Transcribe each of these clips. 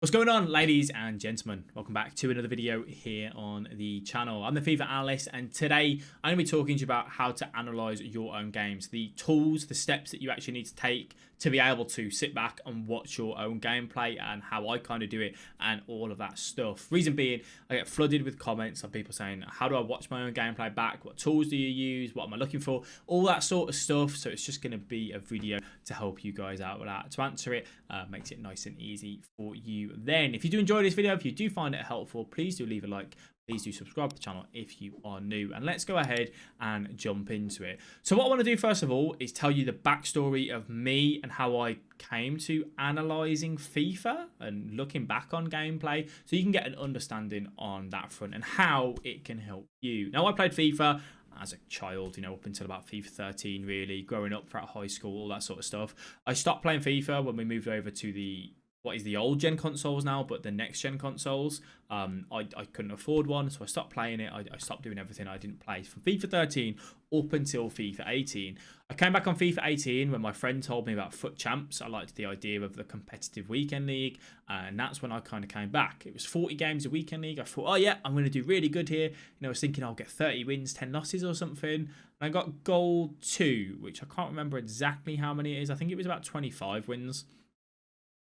What's going on, ladies and gentlemen? Welcome back to another video here on the channel. I'm the FIFA Analyst, and today I'm going to be talking to you about how to analyze your own games, the tools, the steps that you actually need to take to be able to sit back and watch your own gameplay, and how I kind of do it and all of that stuff. Reason being, I get flooded with comments of people saying, how do I watch my own gameplay back? What tools do you use? What am I looking for? All that sort of stuff. So it's just going to be a video to help you guys out with that, to answer it, makes it nice and easy for you. Then, if you do enjoy this video, if you do find it helpful, please do leave a like. Please do subscribe to the channel if you are new, and let's go ahead and jump into it. So what I want to do first of all is tell you the backstory of me and how I came to analyzing FIFA and looking back on gameplay, so you can get an understanding on that front and how it can help you. Now, I played FIFA as a child, you know, up until about FIFA 13, really, growing up throughout high school, all that sort of stuff. I stopped playing FIFA when we moved over to the what is the old gen consoles now, but the next gen consoles. I couldn't afford one, so I stopped playing it. I stopped doing everything. I didn't play from FIFA 13 up until FIFA 18. I came back on FIFA 18 when my friend told me about FUT CHAMPS. I liked the idea of the competitive weekend league, and that's when I kind of came back. It was 40 games a weekend league. I thought, oh yeah, I'm going to do really good here. You know, I was thinking I'll get 30 wins, 10 losses or something. And I got gold 2, which I can't remember exactly how many it is. I think it was about 25 wins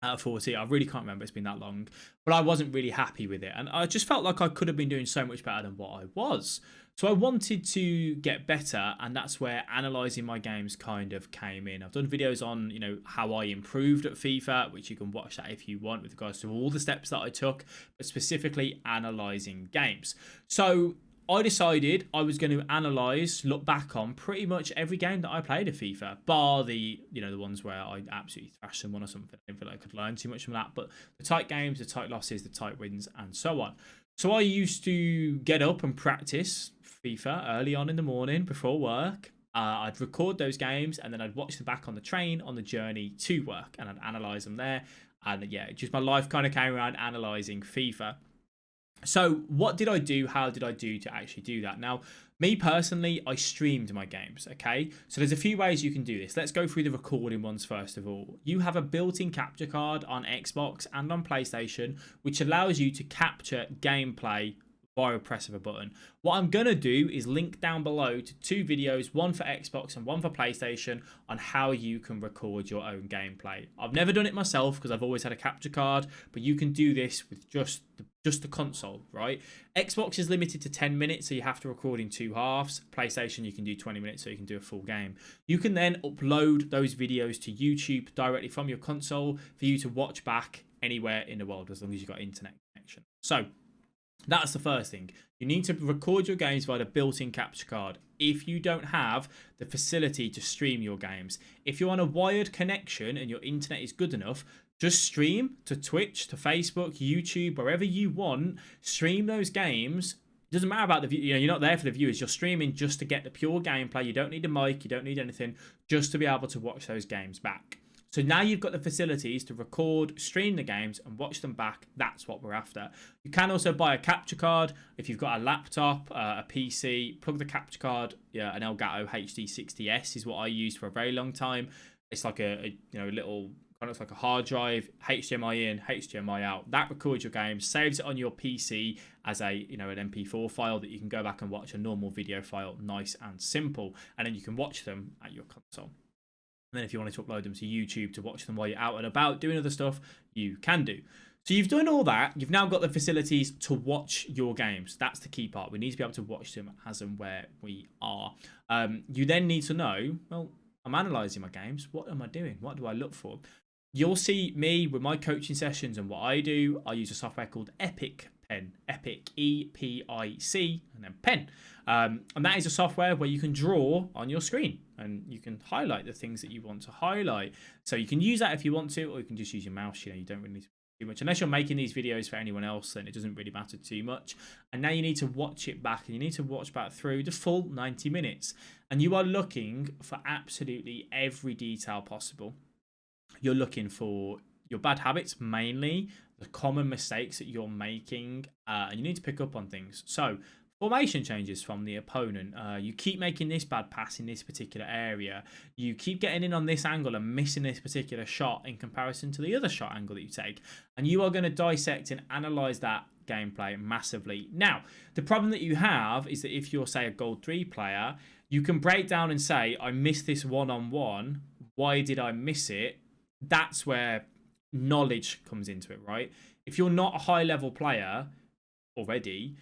out of 40. I really can't remember, it's been that long, but I wasn't really happy with it, and I just felt like I could have been doing so much better than what I was. So I wanted to get better, and that's where analyzing my games kind of came in. I've done videos on, you know, how I improved at FIFA, which you can watch that if you want, with regards to all the steps that I took, but specifically analyzing games. So I decided I was going to analyze, look back on pretty much every game that I played of FIFA, bar the, you know, the ones where I absolutely thrashed someone or something. I didn't feel like I could learn too much from that, but the tight games, the tight losses, the tight wins, and so on. So I used to get up and practice FIFA early on in the morning before work. I'd record those games, and then I'd watch them back on the train on the journey to work, and I'd analyze them there. And yeah, just my life kind of came around analyzing FIFA. So what did I do? How did I do to actually do that? Now, me personally, I streamed my games, okay? So there's a few ways you can do this. Let's go through the recording ones first of all. You have a built-in capture card on Xbox and on PlayStation, which allows you to capture gameplay via a press of a button. What I'm going to do is link down below to 2 videos, one for Xbox and one for PlayStation, on how you can record your own gameplay. I've never done it myself because I've always had a capture card, but you can do this with just the console, right? Xbox is limited to 10 minutes, so you have to record in 2 halves. PlayStation, you can do 20 minutes, so you can do a full game. You can then upload those videos to YouTube directly from your console for you to watch back anywhere in the world, as long as you've got internet connection. So that's the first thing. You need to record your games via the built-in capture card if you don't have the facility to stream your games. If you're on a wired connection and your internet is good enough, just stream to Twitch, to Facebook, YouTube, wherever you want. Stream those games. It doesn't matter about the view. You know, you're not there for the viewers. You're streaming just to get the pure gameplay. You don't need a mic. You don't need anything. Just to be able to watch those games back. So now you've got the facilities to record, stream the games, and watch them back. That's what we're after. You can also buy a capture card if you've got a laptop, a PC. Plug the capture card. Yeah, an Elgato HD60S is what I used for a very long time. It's like a you know, little, kind of looks like a hard drive, HDMI in, HDMI out. That records your game, saves it on your PC as a, you know, an MP4 file that you can go back and watch a normal video file, nice and simple, and then you can watch them at your console. And then if you wanted to upload them to YouTube to watch them while you're out and about doing other stuff, you can do. So you've done all that. You've now got the facilities to watch your games. That's the key part. We need to be able to watch them as and where we are. You then need to know, well, I'm analysing my games. What am I doing? What do I look for? You'll see me with my coaching sessions, and what I do, I use a software called Epic Pen. Epic, E-P-I-C, and then Pen. And that is a software where you can draw on your screen, and you can highlight the things that you want to highlight. So you can use that if you want to, or you can just use your mouse. You know, you don't really need to do much. Unless you're making these videos for anyone else, then it doesn't really matter too much. And now you need to watch it back, and you need to watch back through the full 90 minutes. And you are looking for absolutely every detail possible. You're looking for your bad habits, mainly the common mistakes that you're making, and you need to pick up on things. So formation changes from the opponent. You keep making this bad pass in this particular area. You keep getting in on this angle and missing this particular shot in comparison to the other shot angle that you take. And you are going to dissect and analyze that gameplay massively. Now, the problem that you have is that if you're, say, a Gold 3 player, you can break down and say, I missed this one-on-one. Why did I miss it? That's where knowledge comes into it, right? If you're not a high-level player already,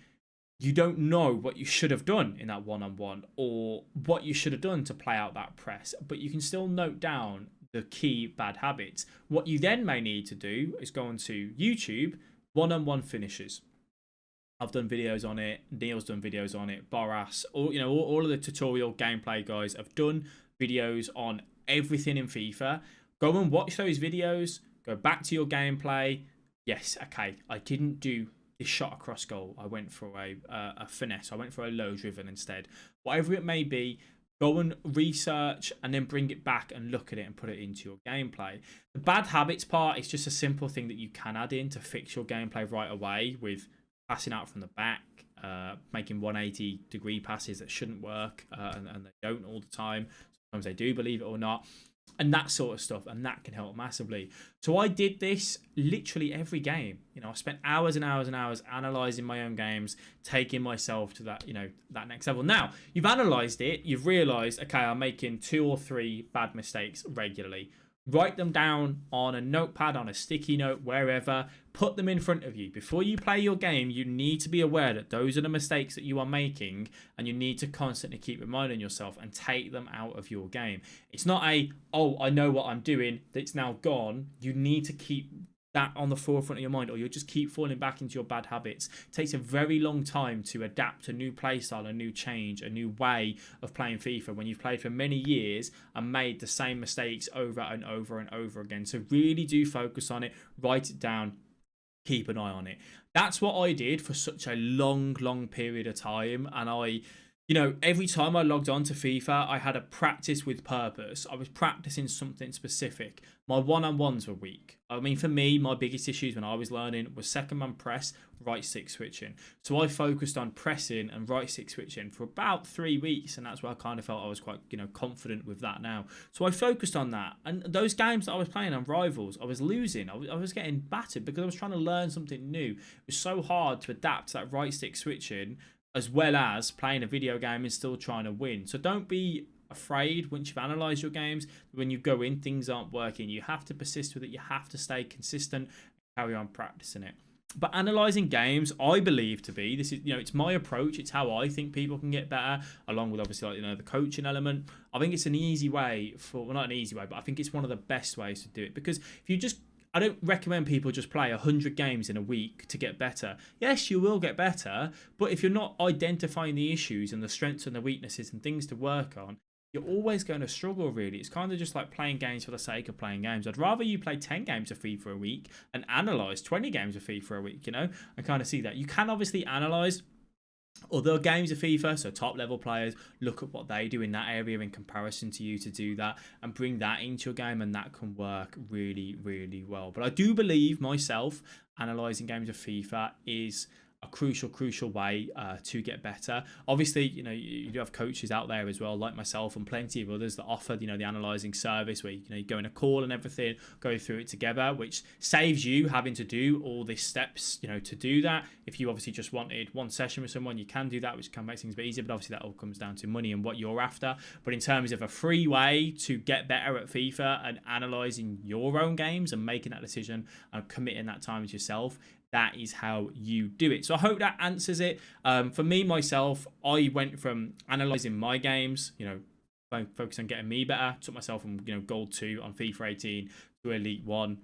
you don't know what you should have done in that one-on-one or what you should have done to play out that press, but you can still note down the key bad habits. What you then may need to do is go onto YouTube, one-on-one finishes. I've done videos on it. Neil's done videos on it. Boras, all of the tutorial gameplay guys have done videos on everything in FIFA. Go and watch those videos. Go back to your gameplay. Yes, okay, I didn't do this shot across goal. I went for a finesse. I went for a low driven instead. Whatever it may be, go and research and then bring it back and look at it and put it into your gameplay. The bad habits part is just a simple thing that you can add in to fix your gameplay right away, with passing out from the back, making 180-degree passes that shouldn't work, and they don't all the time. Sometimes they do, believe it or not. And that sort of stuff, and that can help massively. So I did this literally every game. I spent hours and hours and hours analysing my own games, taking myself to that, that next level. Now, you've analysed it, you've realised, okay, I'm making 2 or 3 bad mistakes regularly. Write them down on a notepad, on a sticky note, wherever. Put them in front of you. Before you play your game, you need to be aware that those are the mistakes that you are making, and you need to constantly keep reminding yourself and take them out of your game. It's not oh, I know what I'm doing, that's now gone. You need to keep that on the forefront of your mind, or you'll just keep falling back into your bad habits. It takes a very long time to adapt a new play style, a new change, a new way of playing FIFA when you've played for many years and made the same mistakes over and over and over again. So really do focus on it, write it down, keep an eye on it. That's what I did for such a long period of time. And every time I logged on to FIFA, I had a practice with purpose. I was practicing something specific. My one-on-ones were weak. I mean, for me, my biggest issues when I was learning was second man press, right stick switching. So I focused on pressing and right stick switching for about 3 weeks, and that's where I kind of felt I was quite, confident with that now. So I focused on that, and those games that I was playing on Rivals, I was losing. I was getting battered because I was trying to learn something new. It was so hard to adapt to that right stick switching, as well as playing a video game and still trying to win. So don't be afraid once you've analysed your games. When you go in, things aren't working. You have to persist with it. You have to stay consistent and carry on practicing it. But analysing games, I believe to be, this is, it's my approach. It's how I think people can get better, along with obviously the coaching element. I think it's an easy way well, not an easy way, but I think it's one of the best ways to do it, because if you just, I don't recommend people just play 100 games in a week to get better. Yes, you will get better, but if you're not identifying the issues and the strengths and the weaknesses and things to work on, you're always going to struggle, really. It's kind of just like playing games for the sake of playing games. I'd rather you play 10 games of FIFA a week and analyse 20 games of FIFA a week, I kind of see that. You can obviously analyse other games of FIFA, so top level players, look at what they do in that area in comparison to you to do that and bring that into your game, and that can work really well. But I do believe myself, analysing games of FIFA is a crucial way to get better. Obviously, you do have coaches out there as well, like myself and plenty of others, that offer the analysing service where you go in a call and everything, go through it together, which saves you having to do all these steps to do that. If you obviously just wanted one session with someone, you can do that, which can make things a bit easier, but obviously that all comes down to money and what you're after. But in terms of a free way to get better at FIFA and analysing your own games and making that decision and committing that time to yourself, that is how you do it. So I hope that answers it. For me, myself, I went from analysing my games, focus on getting me better, took myself from, Gold 2 on FIFA 18 to Elite 1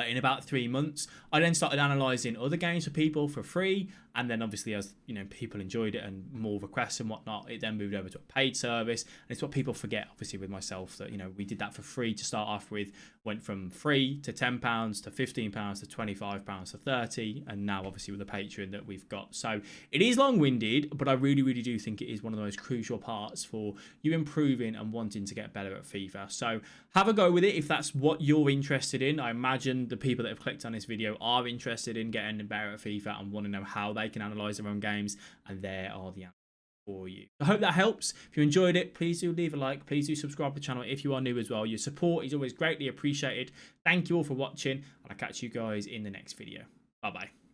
in about 3 months. I then started analysing other games for people for free, and then obviously as people enjoyed it and more requests and whatnot, it then moved over to a paid service. And it's what people forget, obviously, with myself, that we did that for free to start off with, went from free to £10 to £15 to £25 to 30, and now obviously with the Patreon that we've got. So it is long-winded, but I really do think it is one of the most crucial parts for you improving and wanting to get better at FIFA. So have a go with it if that's what you're interested in. I imagine imagine the people that have clicked on this video are interested in getting better at FIFA and want to know how they can analyze their own games, and there are the answers for you. I hope that helps. If you enjoyed it, please do leave a like. Please do subscribe to the channel if you are new as well. Your support is always greatly appreciated. Thank you all for watching, and I'll catch you guys in the next video. Bye bye.